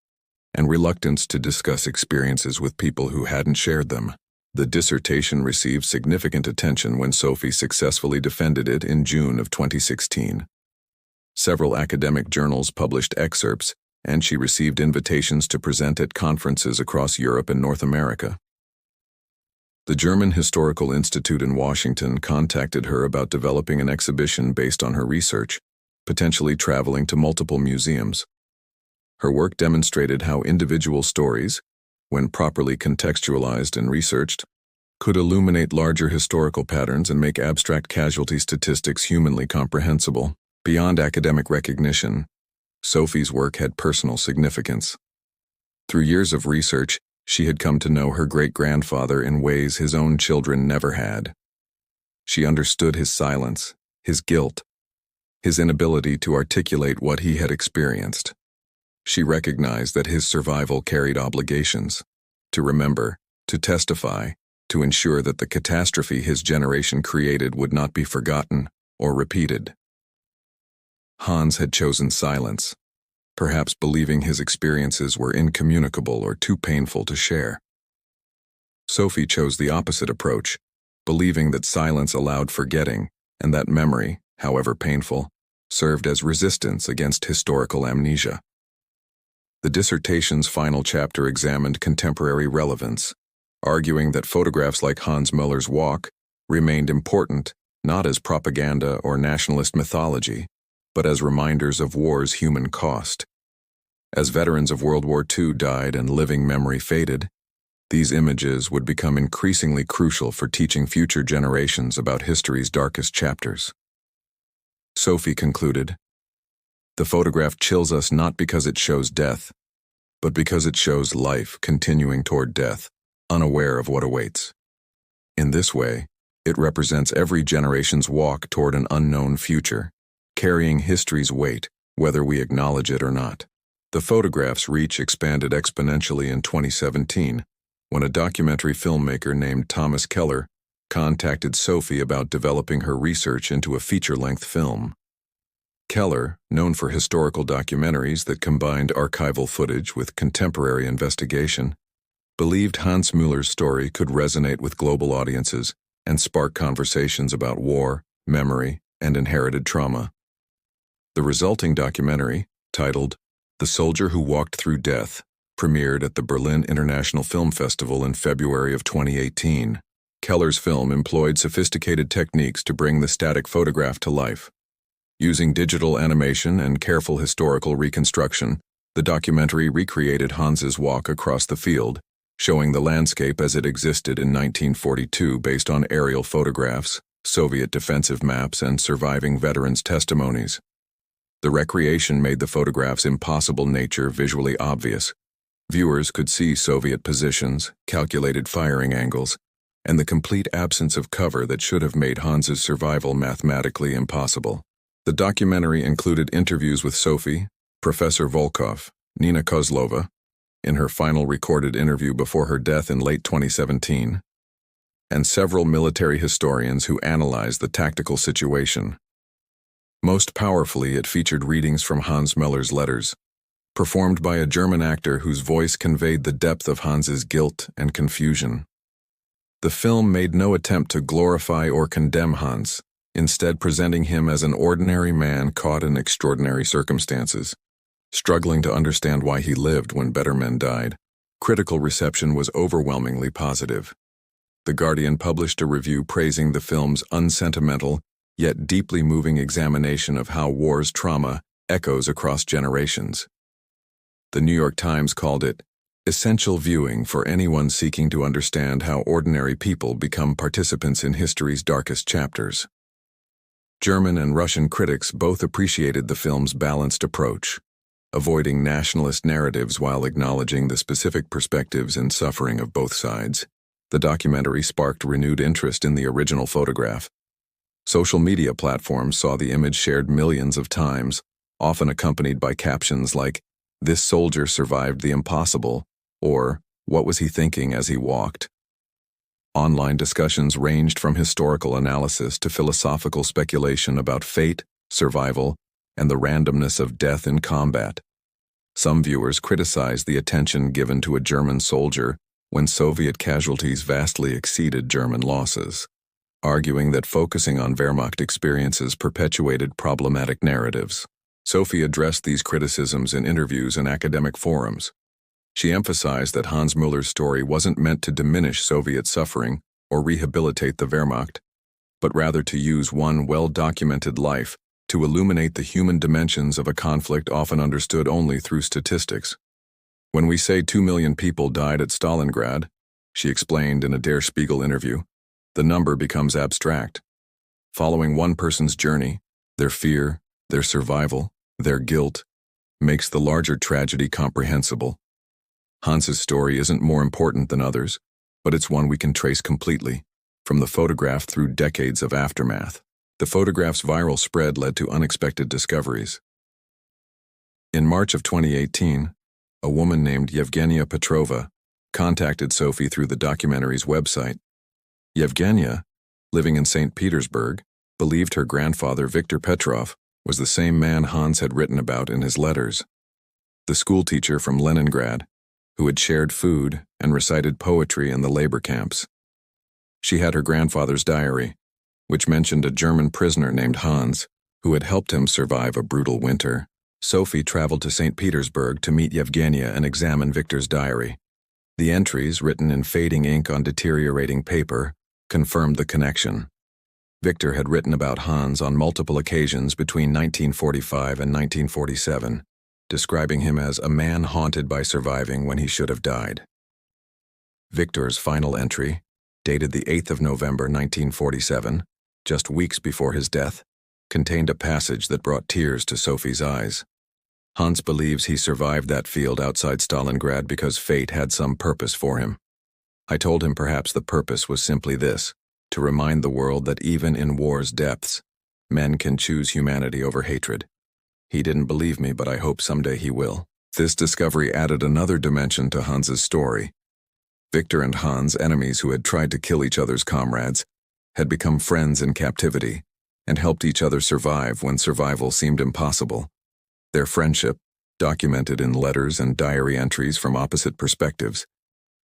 and reluctance to discuss experiences with people who hadn't shared them. The dissertation received significant attention when Sophie successfully defended it in June of 2016. Several academic journals published excerpts, and she received invitations to present at conferences across Europe and North America. The German Historical Institute in Washington contacted her about developing an exhibition based on her research, potentially traveling to multiple museums. Her work demonstrated how individual stories, when properly contextualized and researched, could illuminate larger historical patterns and make abstract casualty statistics humanly comprehensible. Beyond academic recognition, Sophie's work had personal significance. Through years of research, she had come to know her great-grandfather in ways his own children never had. She understood his silence, his guilt, his inability to articulate what he had experienced. She recognized that his survival carried obligations: to remember, to testify, to ensure that the catastrophe his generation created would not be forgotten or repeated. Hans had chosen silence, perhaps believing his experiences were incommunicable or too painful to share. Sophie chose the opposite approach, believing that silence allowed forgetting, and that memory, however painful, served as resistance against historical amnesia. The dissertation's final chapter examined contemporary relevance, arguing that photographs like Hans Müller's walk remained important not as propaganda or nationalist mythology, but as reminders of war's human cost. As veterans of World War II died and living memory faded, these images would become increasingly crucial for teaching future generations about history's darkest chapters. Sophie concluded, "The photograph chills us not because it shows death, but because it shows life continuing toward death, unaware of what awaits. In this way, it represents every generation's walk toward an unknown future, carrying history's weight, whether we acknowledge it or not." The photograph's reach expanded exponentially in 2017, when a documentary filmmaker named Thomas Keller contacted Sophie about developing her research into a feature-length film. Keller, known for historical documentaries that combined archival footage with contemporary investigation, believed Hans Müller's story could resonate with global audiences and spark conversations about war, memory, and inherited trauma. The resulting documentary, titled The Soldier Who Walked Through Death, premiered at the Berlin International Film Festival in February of 2018. Keller's film employed sophisticated techniques to bring the static photograph to life. Using digital animation and careful historical reconstruction, the documentary recreated Hans's walk across the field, showing the landscape as it existed in 1942 based on aerial photographs, Soviet defensive maps, and surviving veterans' testimonies. The recreation made the photograph's impossible nature visually obvious. Viewers could see Soviet positions, calculated firing angles, and the complete absence of cover that should have made Hans's survival mathematically impossible. The documentary included interviews with Sophie, Professor Volkov, Nina Kozlova, in her final recorded interview before her death in late 2017, and several military historians who analyzed the tactical situation. Most powerfully, it featured readings from Hans Müller's letters, performed by a German actor whose voice conveyed the depth of Hans's guilt and confusion. The film made no attempt to glorify or condemn Hans, instead presenting him as an ordinary man caught in extraordinary circumstances, struggling to understand why he lived when better men died. Critical reception was overwhelmingly positive. The Guardian published a review praising the film's unsentimental, yet deeply moving examination of how war's trauma echoes across generations. The New York Times called it essential viewing for anyone seeking to understand how ordinary people become participants in history's darkest chapters. German and Russian critics both appreciated the film's balanced approach, avoiding nationalist narratives while acknowledging the specific perspectives and suffering of both sides. The documentary sparked renewed interest in the original photograph. Social media platforms saw the image shared millions of times, often accompanied by captions like, "This soldier survived the impossible," or, "What was he thinking as he walked?" Online discussions ranged from historical analysis to philosophical speculation about fate, survival, and the randomness of death in combat. Some viewers criticized the attention given to a German soldier when Soviet casualties vastly exceeded German losses, arguing that focusing on Wehrmacht experiences perpetuated problematic narratives. Sophie addressed these criticisms in interviews and academic forums. She emphasized that Hans Müller's story wasn't meant to diminish Soviet suffering or rehabilitate the Wehrmacht, but rather to use one well-documented life to illuminate the human dimensions of a conflict often understood only through statistics. "When we say 2 million people died at Stalingrad," she explained in a Der Spiegel interview, "the number becomes abstract. Following one person's journey, their fear, their survival, their guilt, makes the larger tragedy comprehensible. Hans's story isn't more important than others, but it's one we can trace completely, from the photograph through decades of aftermath." The photograph's viral spread led to unexpected discoveries. In March of 2018, a woman named Yevgenia Petrova contacted Sophie through the documentary's website. Yevgenia, living in St. Petersburg, believed her grandfather Viktor Petrov was the same man Hans had written about in his letters. The schoolteacher from Leningrad, who had shared food and recited poetry in the labor camps. She had her grandfather's diary, which mentioned a German prisoner named Hans, who had helped him survive a brutal winter. Sophie traveled to St. Petersburg to meet Yevgenia and examine Viktor's diary. The entries, written in fading ink on deteriorating paper, confirmed the connection. Viktor had written about Hans on multiple occasions between 1945 and 1947, describing him as a man haunted by surviving when he should have died. Viktor's final entry, dated the 8th of November 1947, just weeks before his death, contained a passage that brought tears to Sophie's eyes. Hans believes he survived that field outside Stalingrad because fate had some purpose for him. I told him perhaps the purpose was simply this, to remind the world that even in war's depths, men can choose humanity over hatred. He didn't believe me, but I hope someday he will. This discovery added another dimension to Hans's story. Viktor and Hans, enemies who had tried to kill each other's comrades, had become friends in captivity, and helped each other survive when survival seemed impossible. Their friendship, documented in letters and diary entries from opposite perspectives,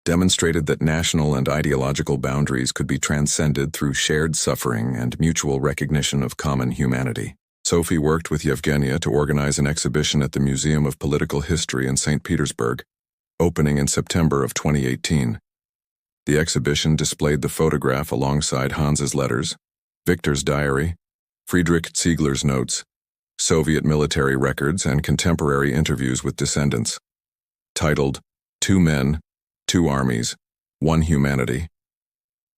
demonstrated that national and ideological boundaries could be transcended through shared suffering and mutual recognition of common humanity. Sophie worked with Yevgenia to organize an exhibition at the Museum of Political History in St. Petersburg, opening in September of 2018. The exhibition displayed the photograph alongside Hans's letters, Victor's diary, Friedrich Ziegler's notes, Soviet military records, and contemporary interviews with descendants. Titled, "Two Men, Two Armies, One Humanity,"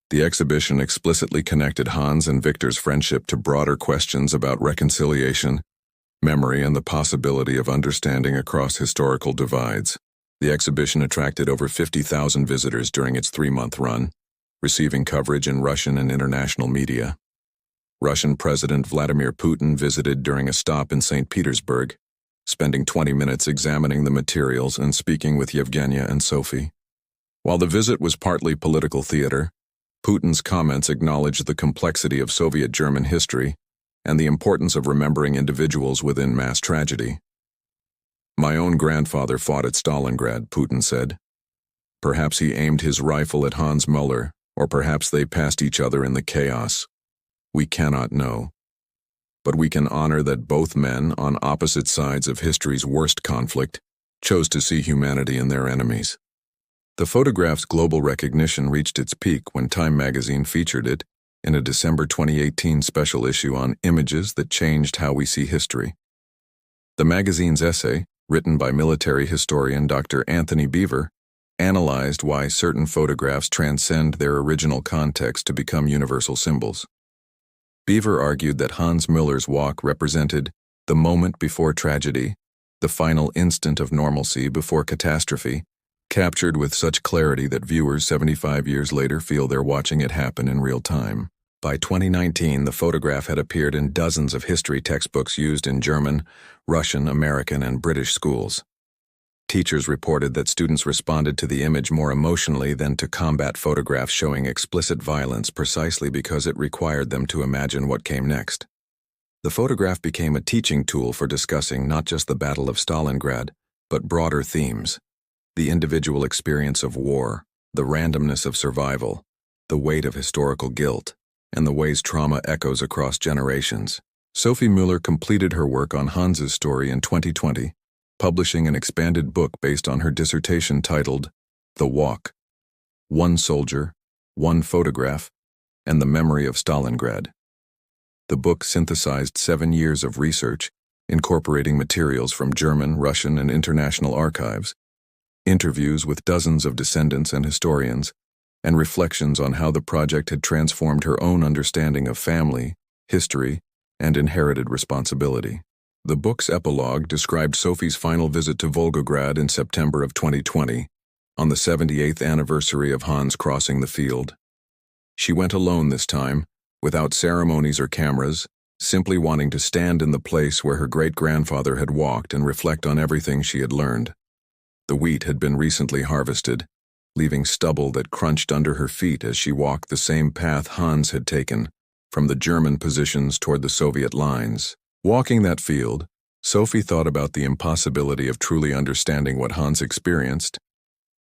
the exhibition explicitly connected Hans and Victor's friendship to broader questions about reconciliation, memory, and the possibility of understanding across historical divides. The exhibition attracted over 50,000 visitors during its 3-month run, receiving coverage in Russian and international media. Russian President Vladimir Putin visited during a stop in St. Petersburg, spending 20 minutes examining the materials and speaking with Yevgenia and Sophie. While the visit was partly political theater, Putin's comments acknowledged the complexity of Soviet German history and the importance of remembering individuals within mass tragedy. "My own grandfather fought at Stalingrad," Putin said. "Perhaps he aimed his rifle at Hans Müller, or perhaps they passed each other in the chaos. We cannot know. But we can honor that both men, on opposite sides of history's worst conflict, chose to see humanity in their enemies." The photograph's global recognition reached its peak when Time magazine featured it in a December 2018 special issue on images that changed how we see history. The magazine's essay, written by military historian Dr. Anthony Beaver, analyzed why certain photographs transcend their original context to become universal symbols. Beaver argued that Hans Müller's walk represented the moment before tragedy, the final instant of normalcy before catastrophe, captured with such clarity that viewers 75 years later feel they're watching it happen in real time. By 2019, the photograph had appeared in dozens of history textbooks used in German, Russian, American, and British schools. Teachers reported that students responded to the image more emotionally than to combat photographs showing explicit violence precisely because it required them to imagine what came next. The photograph became a teaching tool for discussing not just the Battle of Stalingrad, but broader themes: the individual experience of war, the randomness of survival, the weight of historical guilt, and the ways trauma echoes across generations. Sophie Müller completed her work on Hans's story in 2020, publishing an expanded book based on her dissertation titled The Walk: One Soldier, One Photograph, and the Memory of Stalingrad. The book synthesized 7 years of research, incorporating materials from German, Russian, and international archives, interviews with dozens of descendants and historians, and reflections on how the project had transformed her own understanding of family, history, and inherited responsibility. The book's epilogue described Sophie's final visit to Volgograd in September of 2020, on the 78th anniversary of Hans crossing the field. She went alone this time, without ceremonies or cameras, simply wanting to stand in the place where her great-grandfather had walked and reflect on everything she had learned. The wheat had been recently harvested, leaving stubble that crunched under her feet as she walked the same path Hans had taken, from the German positions toward the Soviet lines. Walking that field, Sophie thought about the impossibility of truly understanding what Hans experienced.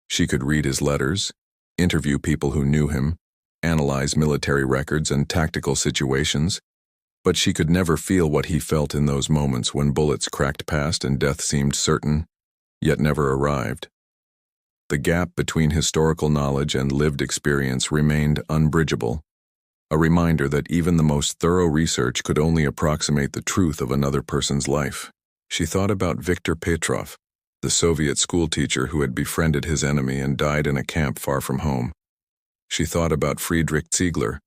She could read his letters, interview people who knew him, analyze military records and tactical situations, but she could never feel what he felt in those moments when bullets cracked past and death seemed certain, yet never arrived. The gap between historical knowledge and lived experience remained unbridgeable, a reminder that even the most thorough research could only approximate the truth of another person's life. She thought about Viktor Petrov, the Soviet schoolteacher who had befriended his enemy and died in a camp far from home. She thought about Friedrich Ziegler,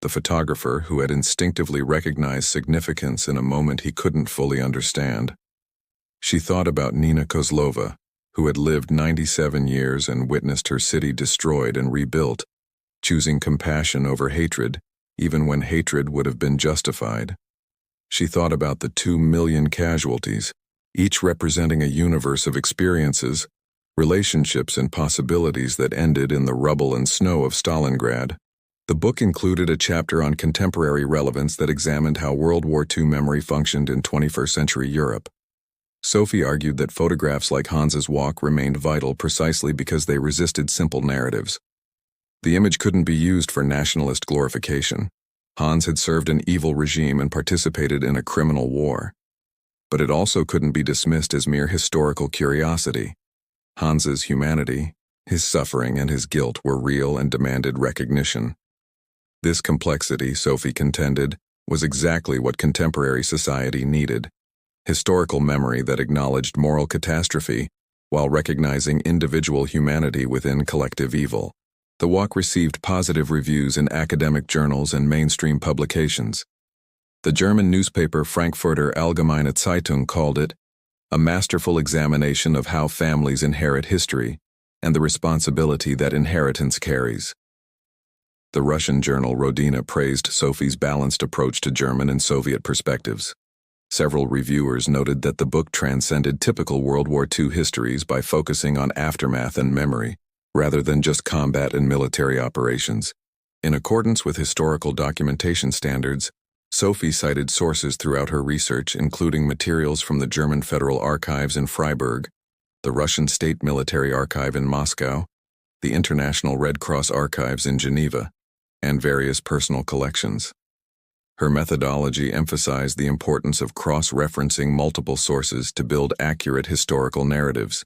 the photographer who had instinctively recognized significance in a moment he couldn't fully understand. She thought about Nina Kozlova, who had lived 97 years and witnessed her city destroyed and rebuilt, choosing compassion over hatred, even when hatred would have been justified. She thought about the 2 million casualties, each representing a universe of experiences, relationships, and possibilities that ended in the rubble and snow of Stalingrad. The book included a chapter on contemporary relevance that examined how World War II memory functioned in 21st century Europe. Sophie argued that photographs like Hans's walk remained vital precisely because they resisted simple narratives. The image couldn't be used for nationalist glorification. Hans had served an evil regime and participated in a criminal war. But it also couldn't be dismissed as mere historical curiosity. Hans's humanity, his suffering, and his guilt were real and demanded recognition. This complexity, Sophie contended, was exactly what contemporary society needed: historical memory that acknowledged moral catastrophe while recognizing individual humanity within collective evil. The walk received positive reviews in academic journals and mainstream publications. The German newspaper Frankfurter Allgemeine Zeitung called it a masterful examination of how families inherit history and the responsibility that inheritance carries. The Russian journal Rodina praised Sophie's balanced approach to German and Soviet perspectives. Several reviewers noted that the book transcended typical World War II histories by focusing on aftermath and memory, rather than just combat and military operations. In accordance with historical documentation standards, Sophie cited sources throughout her research, including materials from the German Federal Archives in Freiburg, the Russian State Military Archive in Moscow, the International Red Cross Archives in Geneva, and various personal collections. Her methodology emphasized the importance of cross-referencing multiple sources to build accurate historical narratives,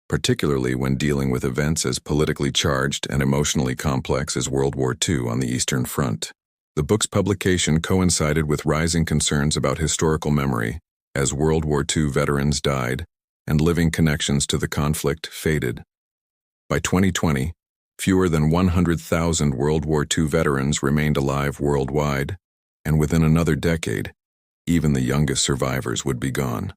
particularly when dealing with events as politically charged and emotionally complex as World War II on the Eastern Front. The book's publication coincided with rising concerns about historical memory as World War II veterans died and living connections to the conflict faded. By 2020, fewer than 100,000 World War II veterans remained alive worldwide, and within another decade, even the youngest survivors would be gone.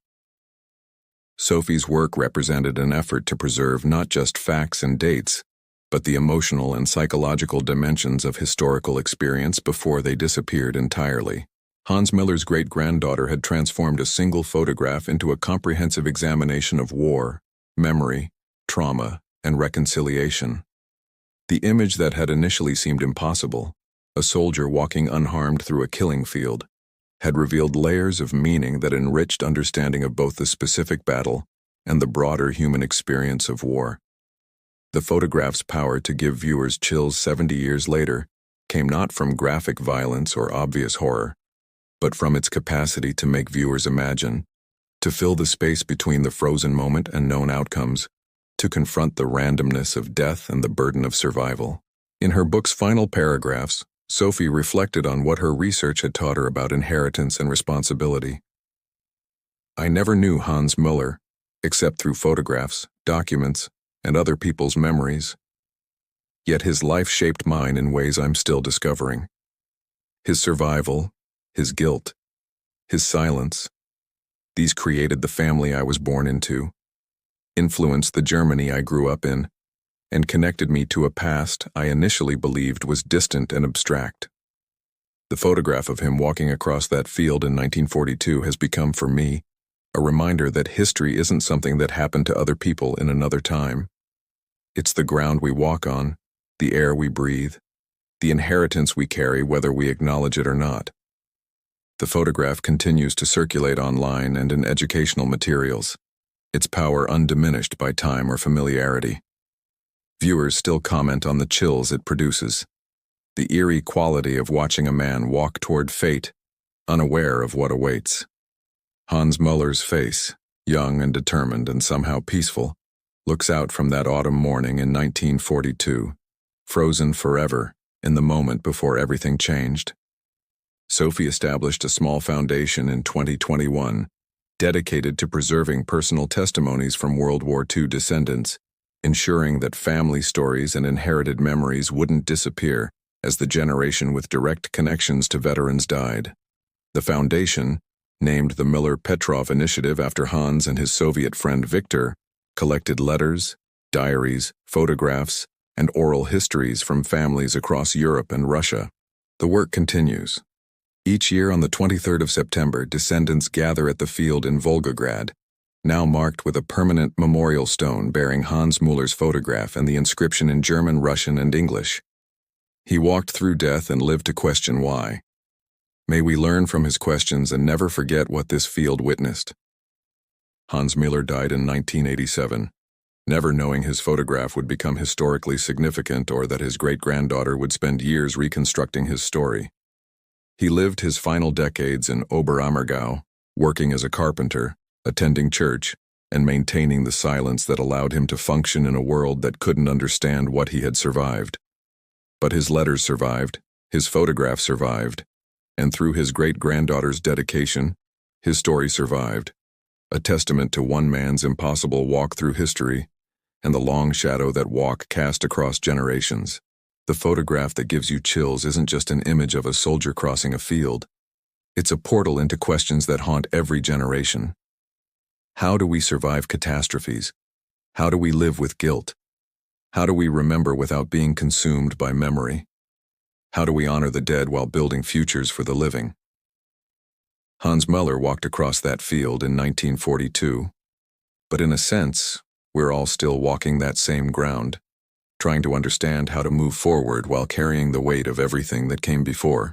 Sophie's work represented an effort to preserve not just facts and dates, but the emotional and psychological dimensions of historical experience before they disappeared entirely. Hans Müller's great-granddaughter had transformed a single photograph into a comprehensive examination of war, memory, trauma, and reconciliation. The image that had initially seemed impossible, a soldier walking unharmed through a killing field, had revealed layers of meaning that enriched understanding of both the specific battle and the broader human experience of war. The photograph's power to give viewers chills 70 years later came not from graphic violence or obvious horror, but from its capacity to make viewers imagine, to fill the space between the frozen moment and known outcomes, to confront the randomness of death and the burden of survival. In her book's final paragraphs, Sophie reflected on what her research had taught her about inheritance and responsibility. I never knew Hans Müller, except through photographs, documents, and other people's memories. Yet his life shaped mine in ways I'm still discovering. His survival, his guilt, his silence, these created the family I was born into, influenced the Germany I grew up in, and connected me to a past I initially believed was distant and abstract. The photograph of him walking across that field in 1942 has become, for me, a reminder that history isn't something that happened to other people in another time. It's the ground we walk on, the air we breathe, the inheritance we carry whether we acknowledge it or not. The photograph continues to circulate online and in educational materials, its power undiminished by time or familiarity. Viewers still comment on the chills it produces, the eerie quality of watching a man walk toward fate, unaware of what awaits. Hans Müller's face, young and determined and somehow peaceful, looks out from that autumn morning in 1942, frozen forever in the moment before everything changed. Sophie established a small foundation in 2021, dedicated to preserving personal testimonies from World War II descendants, ensuring that family stories and inherited memories wouldn't disappear as the generation with direct connections to veterans died. The foundation, named the Müller-Petrov Initiative after Hans and his Soviet friend Victor, collected letters, diaries, photographs, and oral histories from families across Europe and Russia. The work continues. Each year on the 23rd of September, descendants gather at the field in Volgograd, now marked with a permanent memorial stone bearing Hans Müller's photograph and the inscription in German, Russian, and English. He walked through death and lived to question why. May we learn from his questions and never forget what this field witnessed. Hans Müller died in 1987, never knowing his photograph would become historically significant or that his great-granddaughter would spend years reconstructing his story. He lived his final decades in Oberammergau, working as a carpenter, attending church, and maintaining the silence that allowed him to function in a world that couldn't understand what he had survived. But his letters survived, his photograph survived, and through his great-granddaughter's dedication, his story survived, a testament to one man's impossible walk through history and the long shadow that walk cast across generations. The photograph that gives you chills isn't just an image of a soldier crossing a field. It's a portal into questions that haunt every generation. How do we survive catastrophes? How do we live with guilt? How do we remember without being consumed by memory? How do we honor the dead while building futures for the living? Hans Müller walked across that field in 1942, but in a sense, we're all still walking that same ground, trying to understand how to move forward while carrying the weight of everything that came before.